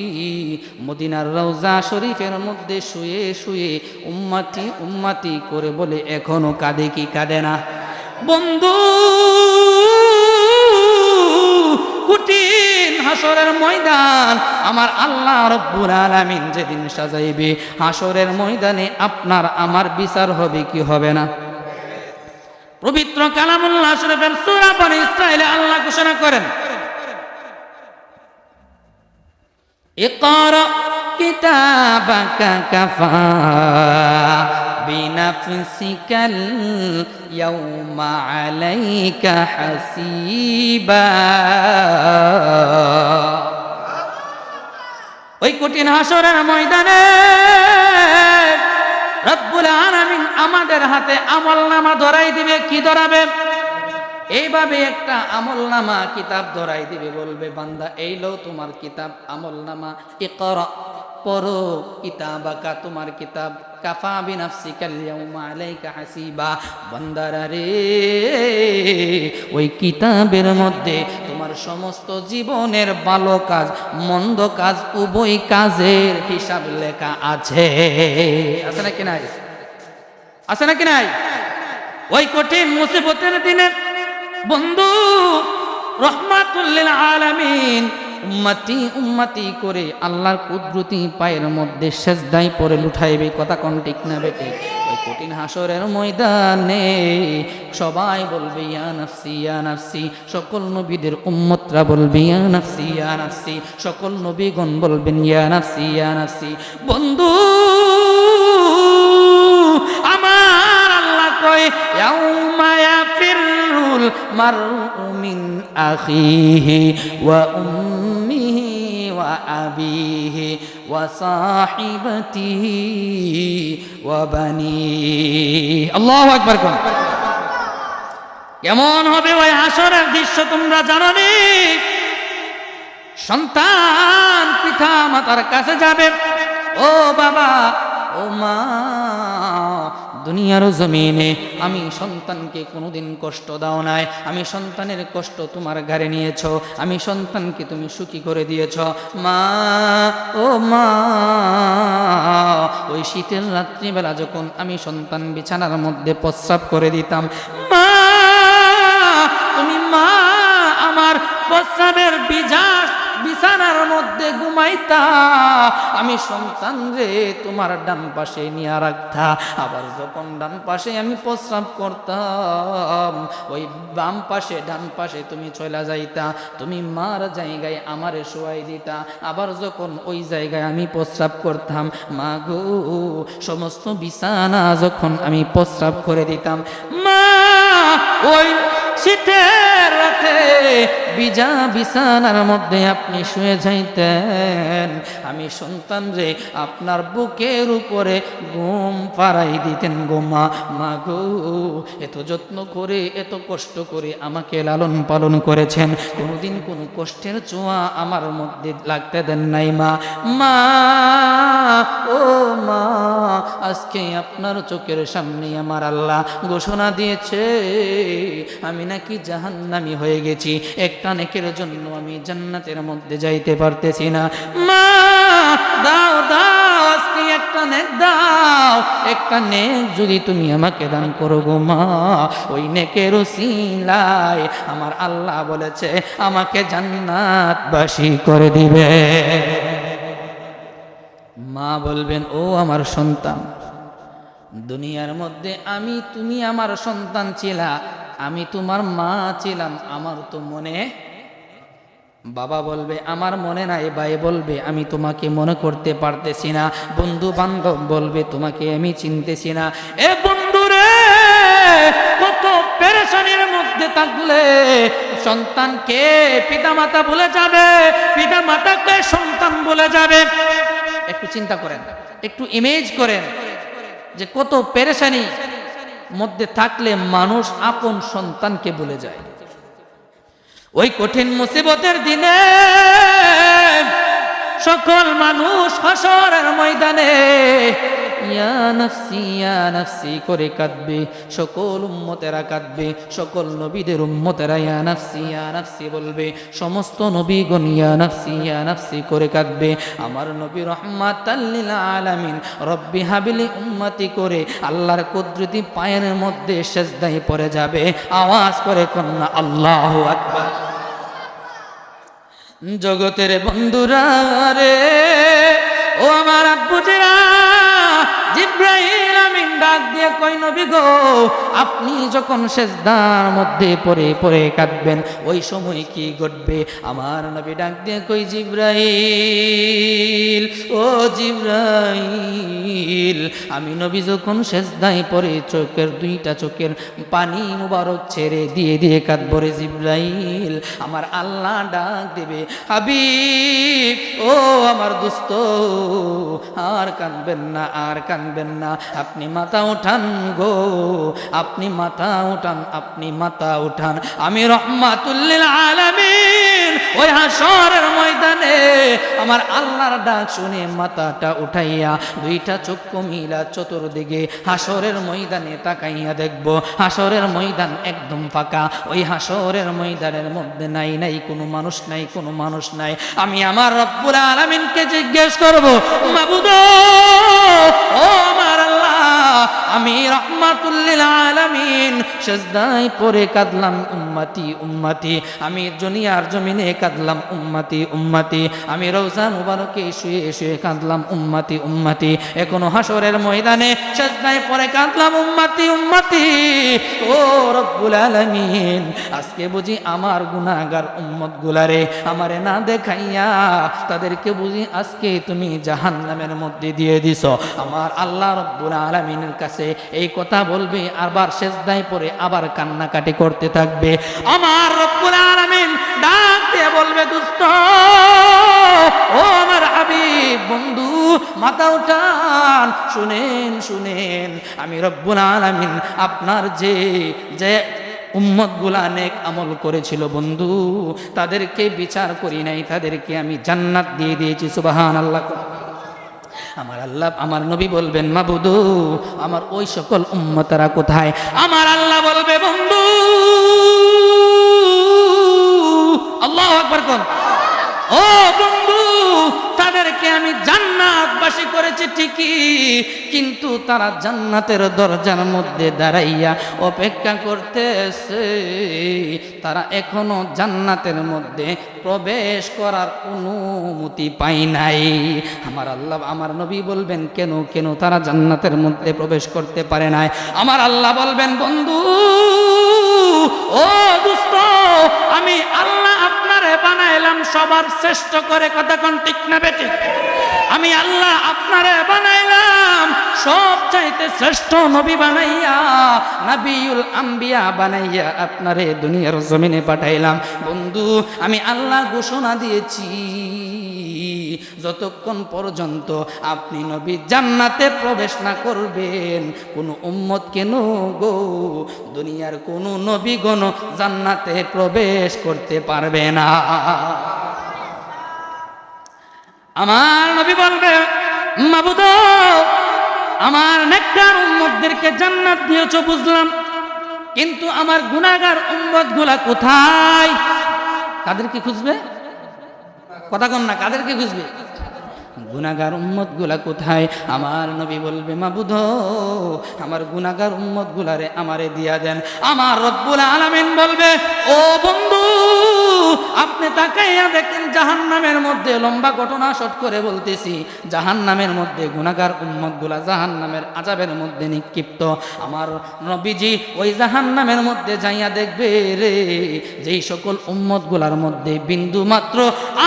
S1: মদিনার রওজা শরীফের মধ্যে শুয়ে শুয়ে উম্মতি উম্মতি করে বলে এখনো কাঁদে কি কাঁদে না? বন্ধু, কঠিন হাসরের ময়দান আমার আল্লাহ রব্বুল আলামিন যেদিন সাজাইবে, হাসরের ময়দানে আপনার আমার বিচার হবে কি হবে না? পবিত্র কালামুল্লাহ শরীফের সূরা বনী ইসরাঈলে আল্লাহ ঘোষণা করেন, ইকরা কিতাবাকা কাফা বিনাফসিকাল ইয়াউমা আলাইকা হাসিবা। ওই কঠিন হাসরের ময়দানে রব্বুল আলামিন আমাদের হাতে আমলনামা ধরাই দিবে। কি ধরাবে? এইভাবে একটা আমলনামা কিতাব ধরাই দিবে, বলবে বান্দা এই লও তোমার কিতাব আমলনামা, ইকরা পড়ো কিতাবাকা তোমার কিতাব, কাফা বিনাফসিকাল ইয়াউমা আলাইকা হাসিবা। বান্দারা রে, ওই কিতাবের মধ্যে তোমার সমস্ত জীবনের ভালো কাজ মন্দ কাজ উভয় কাজের হিসাব লেখা আছে। আছে নাকি নাই? আছে নাকি নাই? ওই কঠিন মুসিবতের দিনে বন্ধু রহমাতুল লিল আলামিন উম্মতি উম্মতি করে আল্লাহর কুদরতি পায়ের মধ্যে সেজদায় পড়ে লুঠাইবে। কথা কোন ঠিক না বেটি? ওই কঠিন হাসরের ময়দানে সবাই বলবে ইয়া নাফসি ইয়া নাফসি। সকল নবীদের উম্মতরা বলবে ইয়া নাফসি ইয়া নাফসি। সকল নবীগণ বলবেন ইয়া নাফসি ইয়া নাফসি। বন্ধু আমার আল্লাহ কয়, ইয়াউমা ইয়াফিরুল মারউ মিন আখিহি ওয়া উম্মিহি ওয়া আবিহি ওয়া সাহিবাতিহি ওয়া বানিহি। আল্লাহু আকবার। কেমন হবে ওই হাসরের দৃশ্য তোমরা জানো নি? সন্তান পিতা মাতার কাছে যাবে, ও বাবা ও মা, দুনিয়ার জমিনে আমি সন্তানকে কোনোদিন কষ্ট দাও নাই, আমি সন্তানের কষ্ট তোমার ঘাড়ে নিয়েছ, আমি সন্তানকে তুমি সুখী করে দিয়েছ। মা ও মা, ওই শীতের রাত্রিবেলা যখন আমি সন্তান বিছানার মধ্যে প্রস্রাব করে দিতাম, মা তুমি মা আমার প্রস্রাবের ভিজা বিছানার মধ্যে ঘুমাইতা, আমি সন্তান রে তোমার ডান পাশে নিয়ে রাখতা, আবার যখন ডান পাশে আমি প্রস্রাব করতাম ওই বাম পাশে ডান পাশে তুমি চলে যাইতা, তুমি মার জায়গায় আমারে শোয়াই দিতা, আবার যখন ওই জায়গায় আমি প্রস্রাব করতাম মা গো সমস্ত বিছানা যখন আমি প্রস্রাব করে দিতাম মা, ওই শীতের রাতে বিজা বিছানার মধ্যে আপনি শুয়ে যাইতেন, আমি সন্তান রে আপনার বুকের উপরে ঘুম পাড়াই দিতেন গো মা। মা গো এত যত্ন করে এত কষ্ট করে আমাকে লালন পালন করেছেন, কোনোদিন কোনো কষ্টের ছোঁয়া আমার মধ্যে লাগতে দেন নাই মা। মা ও মা, আজকে আপনার চোখের সামনে আমার আল্লাহ ঘোষণা দিয়েছে আমি নাকি জাহান্নামী হয়ে গেছি, একটা নেকের জন্য আমি জান্নাতের মধ্যে যাইতে পারতেছি না। মা দাও দাও আজকে একটা নেক দাও, একটা নেক যদি তুমি আমাকে দান করো গো মা, ওই নেকের উসিলায় আমার আল্লাহ বলেছে আমাকে জান্নাতবাসী করে দিবে। মা বলবেন ও আমার সন্তান, দুনিয়ার মধ্যে আমি তুমি আমার সন্তান ছিলা, আমি তোমার মা ছিলাম, আমার তো মনে, বাবা বলবে আমার মনে নাই, ভাই বলবে আমি তোমাকে মনে করতে পারতেছি না, বন্ধু বান্ধব বলবে তোমাকে আমি চিনতেছি না। এ বন্ধু রে, কত পেরেশানির মধ্যে থাকলে সন্তানকে পিতামাতা ভুলে যাবে, পিতামাতাকে সন্তান ভুলে যাবে। একটু চিন্তা করেন, একটু ইমেজ করেন যে কত পেরেশানি মধ্যে থাকলে মানুষ আপন সন্তানকে ভুলে যায়। ওই কঠিন মুসিবতের দিনে সকল মানুষ হাসরের ময়দানে ইয়া নাফসি করে কাঁদবে, সকল উম্মতেরা কাঁদবে, সকল নবীদের উম্মতেরা ইয়া নাফসি বলবে, সমস্ত নবীগণ ইয়া নাফসি করে কাঁদবে। আমার নবী রাহমাতাল লিল আলামিন রব্বি হাবিলি উম্মতি করে আল্লাহর কুদরতি পায়ের মধ্যে সেজদায় পড়ে যাবে, আওয়াজ করে কন্যা আল্লাহু আকবার। জগতের বন্ধুরা রে, ও আমার আব্বুজিরা, জিবরাইল আমিন ডাক দিয়ে কই নবী গো, আপনি যখন সেজদার মধ্যে পড়ে পড়ে কাঁদবেন ওই সময় কি ঘটবে? আমার নবী ডাক দিয়ে কই জিবরাইল, ও জিবরাইল, আমি নবী যখন সেজদায় পড়ে চোখের দুইটা চোখের পানি মুবারক ছেড়ে দিয়ে দিয়ে কাঁদব রে জিবরাইল, আমার আল্লাহ ডাক দেবে হাবিব, ও আমার দোস্ত, আর কাঁদবেন না, আর কাঁদবেন না, আপনি মাথা উঠান গো, আপনি মাথা উঠান, আপনি মাথা উঠান, আমি রহমাতুল লিল আলামিন ওই হাসরের ময়দানে আমার আল্লাহর ডাক শুনে মাথাটা উঠাইয়া দুইটা চক্ষু মিলা চতুর্দিকে হাসরের ময়দানে তাকাইয়া দেখব, হাসরের ময়দান একদম ফাঁকা, ওই হাসরের ময়দানের মধ্যে নাই নাই কোনো মানুষ নাই, কোনো মানুষ নাই। আমি আমার রব্বুল আলামিনকে জিজ্ঞেস করব, মাবুদ ও আমার আল্লাহ, আমি রহমাতুল লিল আলামিন সেজদায় পড়ে কাঁদলাম উম্মতি উম্মতি, আমি দুনিয়ার জমিনে কাঁদলাম উম্মতি উম্মতি, আমি রওজা মুবারকে শুয়ে শুয়ে কাঁদলাম উম্মতি উম্মতি, এখনো হাসরের ময়দানে সেজদায় পড়ে কাঁদলাম উম্মতি উম্মতি। ও রব্বুল আলামিন, আজকে বুঝি আমার গুনাহগার উম্মত গুলারে আমারে না দেখাইয়া তাদেরকে বুঝি আজকে তুমি জাহান্নামের মধ্যে দিয়ে দিছো। আমার আল্লাহ রব্বুল আলামিনের কাছে এই কথা বলবে, আবার সেজদায় পড়ে আবার কান্নাকাটি করতে থাকবে। আমার রব্বুল আলামিন ডাক দিয়ে বলবে, দোস্ত ও আমার হাবিব বন্ধু, মাথা উঠান, শুনেন শুনেন, আমি রব্বুল আলামিন আপনার যে যে উম্মত গুলা নেক আমল করেছিল বন্ধু, তাদেরকে বিচার করি নাই, তাদেরকে আমি জান্নাত দিয়ে দিয়েছি। সুবহানাল্লাহ। আমার আল্লাহ, আমার নবী বলবেন, মাবুদ আমার ওই সকল উম্মতরা কোথায়? আমার আল্লাহ বলবে, বন্ধু, আল্লাহু আকবার কোন, ও বন্ধু, তাদের তাদেরকে আমি জান্নাতবাসী করেছি ঠিকই, কিন্তু তারা জান্নাতের দরজার মধ্যে দাঁড়াইয়া অপেক্ষা করতেছে। তারা এখনো জান্নাতের মধ্যে প্রবেশ করার অনুমতি পায় নাই। আমার আল্লাহ, আমার নবী বলবেন কেন কেন তারা জান্নাতের মধ্যে প্রবেশ করতে পারে নাই? আমার আল্লাহ বলবেন, বন্ধু ও দোস্ত, আমি আল্লাহ আপনারে বানাইলাম সবার শ্রেষ্ঠ করে, কথা কোন ঠিক না বেঠিক? আমি আল্লাহ আপনারে বানাইলাম সব চাইতে শ্রেষ্ঠ নবী বানাইয়া, নবিউল আম্বিয়া বানাইয়া আপনারে দুনিয়ার জমিনে পাঠাইলাম। বন্ধু, আমি আল্লাহ ঘোষণা দিয়েছি, যতক্ষণ পর্যন্ত আপনি নবী জান্নাতে প্রবেশ না করবেন, কোন উম্মত কেন গো, দুনিয়ার কোন নবীগণ জান্নাতে প্রবেশ করতে পারবে না। আমার নবী বলবে, মাবুদ আমার নেককার উম্মতদেরকে জান্নাত দিয়েছো বুঝলাম, কিন্তু আমার গুনাহগার উম্মতগুলা কোথায়? কাদেরকে খুঁজবে? কথা কন না, কাদেরকে খুঁজবে? গুনাহগার উম্মতগুলা কোথায়? আমার নবী বলবে, মাবুদ আমার গুনাহগার উম্মতগুলারে আমারে দিয়া দেন। আমার রব্বুল আলামিন বলবে, ও বন্ধু আপনি তাকাইয়া দেখেন জাহান্নামের মধ্যে, লম্বা ঘটনা শর্ট করে বলতেছি, জাহান্নামের মধ্যে গুনাহগার উম্মতগুলা জাহান্নামের আযাবের মধ্যে নিক্ষিপ্ত। আমার নবীজি ওই জাহান্নামের মধ্যে যাইয়া দেখবে রে, যেই সকল উম্মতগুলার মধ্যে বিন্দু মাত্র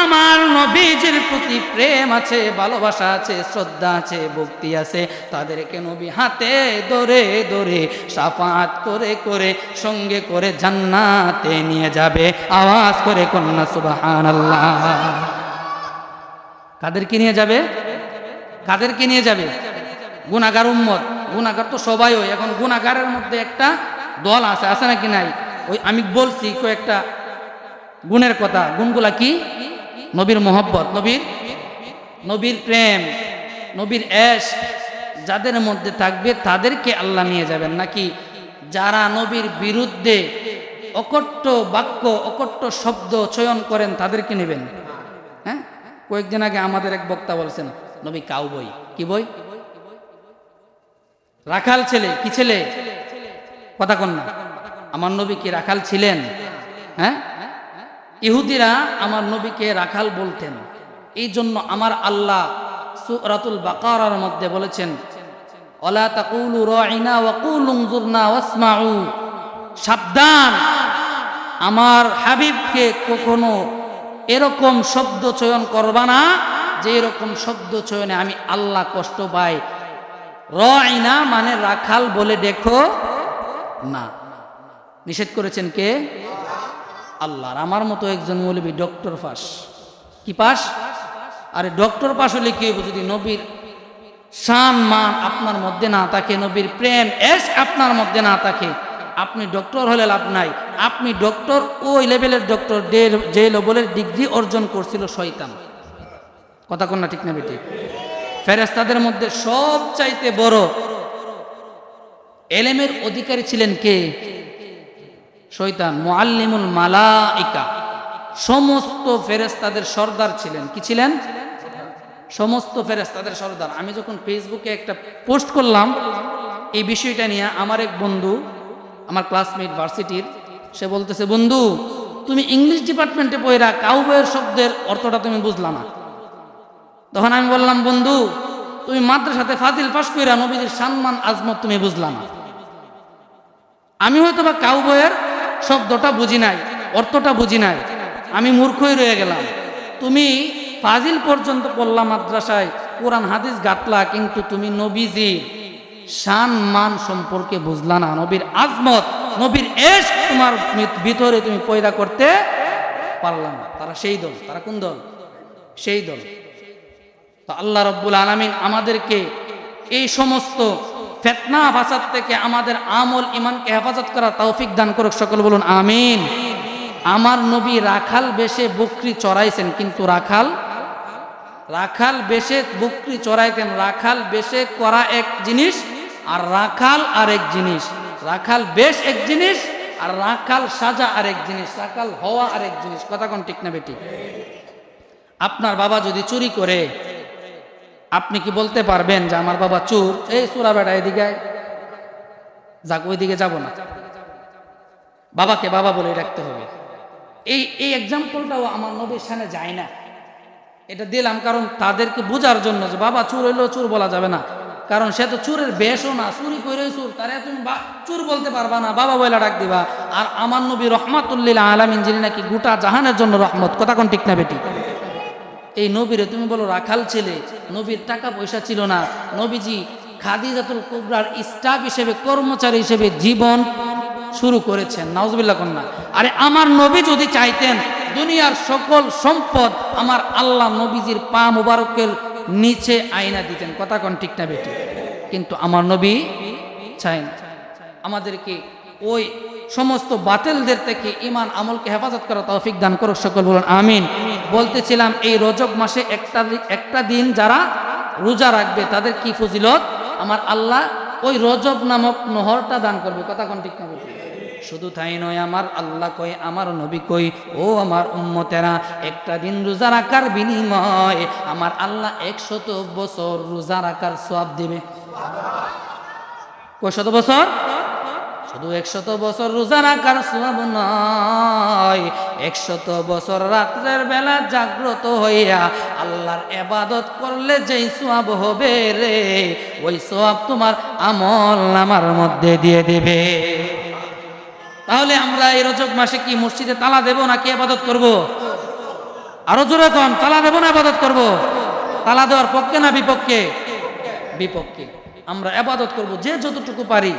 S1: আমার নবীজির প্রতি প্রেম আছে, ভালোবাসা আছে, শ্রদ্ধা আছে, ভক্তি আছে, তাদেরকে নবী হাতে ধরে ধরে শাফাআত করে করে সঙ্গে করে জান্নাতে নিয়ে যাবে। আওয়াজ করে কন্যা সুবহানাল্লাহ। কাদেরকে নিয়ে যাবে? কাদেরকে নিয়ে যাবে? গুনাহগার উম্মত। গুনাহগার তো সবাই হয়, এখন গুনাহগারের মধ্যে একটা দল আছে, আছে নাকি নাই? ওই আমি বলছি কয়েকটা গুণের কথা। গুণগুলা কি? নবীর মোহব্বত, নবীর প্রেম, নবীর এশক যাদের মধ্যে থাকবে তাদেরকে আল্লাহ নিয়ে যাবেন, নাকি যারা নবীর বিরুদ্ধে অকট্ট বাক্য, অকট্ট শব্দ চয়ন করেন তাদেরকে নেবেন? হ্যাঁ, কয়েকদিন আগে আমাদের এক বক্তা বলছেন নবী কাউবই। কি বই? রাখাল ছেলে। কি ছেলে? কথা কন না। আমার নবী কি রাখাল ছিলেন? হ্যাঁ, ইহুদিরা আমার নবীকে রাখাল বলতেন। এই জন্য আমার আল্লাহ সূরাতুল বাকারার মধ্যে বলেছেন, ওয়ালা তাকুলু রাইনা ওয়া কুলু উনজুরনা ওয়াসমাউ, সাবধান, আমার হাবিবকে কখনো এরকম শব্দ চয়ন করবা না যে এরকম শব্দ চয়নে আমি আল্লাহ কষ্ট পাই। রাইনা মানে রাখাল বলে দেখো না। নিষেধ করেছেন কে? আল্লাহ। আমার মতো একজন মৌলবী ডক্টর পাস। কি পাস? আরে ডক্টর পাস হলে কি হবে? যদি নবীর শান মান আপনার মধ্যে না থাকে, নবীর প্রেম এশক আপনার মধ্যে না থাকে, আপনি ডক্টর হলে লাভ নাই। আপনি ডক্টর ওই লেভেলের ডক্টর যে লেভেলের ডিগ্রি অর্জন করছিল শয়তান। কথা কন না, ঠিক না বেটি? ফেরেশতাদের মধ্যে সব চাইতে বড় এলেমের অধিকারী ছিলেন কে? শয়তান। মুআল্লিমুল মালাইকা, সমস্ত ফেরেশতাদের সর্দার ছিলেন। কি ছিলেন? সমস্ত ফেরেশতাদের সর্দার। আমি যখন ফেসবুকে একটা পোস্ট করলাম এই বিষয়টা নিয়ে, আমার এক বন্ধু, আমার ক্লাসমেট ভার্সিটির, সে বলতেছে, বন্ধু তুমি ইংলিশ ডিপার্টমেন্টে পড়া কাউবয়ের শব্দের অর্থটা তুমি বুঝলা না। তখন আমি বললাম, বন্ধু তুমি মাদ্রাসাতে ফাজিল পাস কইরা নবীজির সম্মান আজমত তুমি বুঝলা না। আমি হয়তো বা কাউবয়ের শব্দটা বুঝি নাই, অর্থটা বুঝি নাই, আমি মূর্খই রয়ে গেলাম। তুমি ফাজিল পর্যন্ত পড়লা মাদ্রাসায়, কোরআন হাদিস গাতলা, কিন্তু তুমি নবীজির শান মান সম্পর্কে বুঝলা না, নবীর আজমত, নবীর এশক তোমার ভিতরে তুমি পয়দা করতে পারলাম না। তারা সেই দল। তারা কোন দল? সেই দল। তো আল্লাহ রাব্বুল আলামিন আমাদেরকে এই সমস্ত ফিতনা ফাসাদ থেকে আমাদের আমল ঈমানকে হেফাজত করার তৌফিক দান করুক। সকল বলুন আমিন। আমার নবী রাখাল বেশে বকরি চড়াইছেন, কিন্তু রাখাল বেশে বকরি চড়াইতেন। রাখাল বেশে করা এক জিনিস, আর রাখাল আরেক জিনিস। রাখাল বেশ এক জিনিস, আর রাখাল সাজা আরেক জিনিস। রাখাল হওয়া আরেক জিনিস। কথা কোন ঠিক না বেটি? আপনার বাবা যদি চুরি করে আপনি কি বলতে পারবেন যে আমার বাবা চোর? এই চোরা বেটা এদিকে আয়। যাক, ওইদিকে যাব না, বাবাকে বাবা বলে রাখতে হবে। এই এক্সাম্পলটাও আমার নবীর সামনে যায় না। এটা দিলাম কারণ তাদেরকে বোঝার জন্য যে বাবা চোর হইলেও চোর বলা যাবে না, কারণ সে তো চোরের বেশও না, চুরি করে চোর, তারে তুমি চোর বলতে পারবা না, বাবা বলে ডাক দিবা। আর আমার নবী রহমাতুল্লিল আলামিন, যিনি নাকি গোটা জাহানের জন্য রহমত, কথা কোন ঠিক না বেটি? এই নবীরে তুমি বলো রাখাল ছেলে, নবীর টাকা পয়সা ছিল না, নবীজি খাদিজাতুল কুবরার স্টাফ হিসেবে, কর্মচারী হিসেবে জীবন শুরু করেছেন। নাউজুবিল্লাহ কন্যা। আরে আমার নবী যদি চাইতেন দুনিয়ার সকল সম্পদ আমার আল্লাহ নবীজির পা মুবারকের নিচে আয়না দিতেন, কথা কোন ঠিক না বেটি? কিন্তু আমার নবী চাই না। আমাদেরকে ওই সমস্ত বাতিলদের থেকে ঈমান আমলকে হেফাজত করা তৌফিক দান করুক, সকল বলুন আমিন। বলতেছিলাম এই রজব মাসে একটা দিন যারা রোজা রাখবে তাদের কি ফজিলত, আমার আল্লাহ ওই রজব নামক নহরটা দান করবে, কথা কোন ঠিক না বেটি? শুধু তাই নয়, আমার আল্লাহ কই, আমার নবী কই, ও আমার উম্মতেরা, একটা দিন রোজা রাখার বিনিময়ে আমার আল্লাহ 100 বছর রোজা রাখার সওয়াব দিবে। কয় শত বছর? শুধু 100 বছর রোজা রাখার সওয়াব নয়, 100 বছর রাত্রের বেলা জাগ্রত হইয়া আল্লাহর ইবাদত করলে যেই সওয়াব হবে রে, ওই সওয়াব তোমার আমল নামার মধ্যে দিয়ে দিবে। তাহলে আমরা এই রজব মাসে কি মসজিদে তালা দেব নাকি ইবাদত করব? আরো জোরে কম, তালা দেব না ইবাদত করব? তালা দেওয়ার পক্ষে না বিপক্ষে? বিপক্ষে। আমরা ইবাদত করব, যে যতটুকু পারি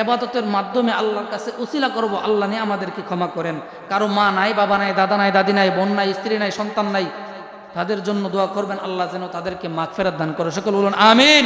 S1: ইবাদতের মাধ্যমে আল্লাহর কাছে উসিলা করব, আল্লাহ নিয়ে আমাদেরকে ক্ষমা করেন। কারো মা নাই, বাবা নাই, দাদা নাই, দাদি নাই, বোন নাই, স্ত্রী নাই, সন্তান নাই, তাদের জন্য দোয়া করবেন আল্লাহ যেন তাদেরকে মাগফিরাত দান করে, সকল বলুন আমিন।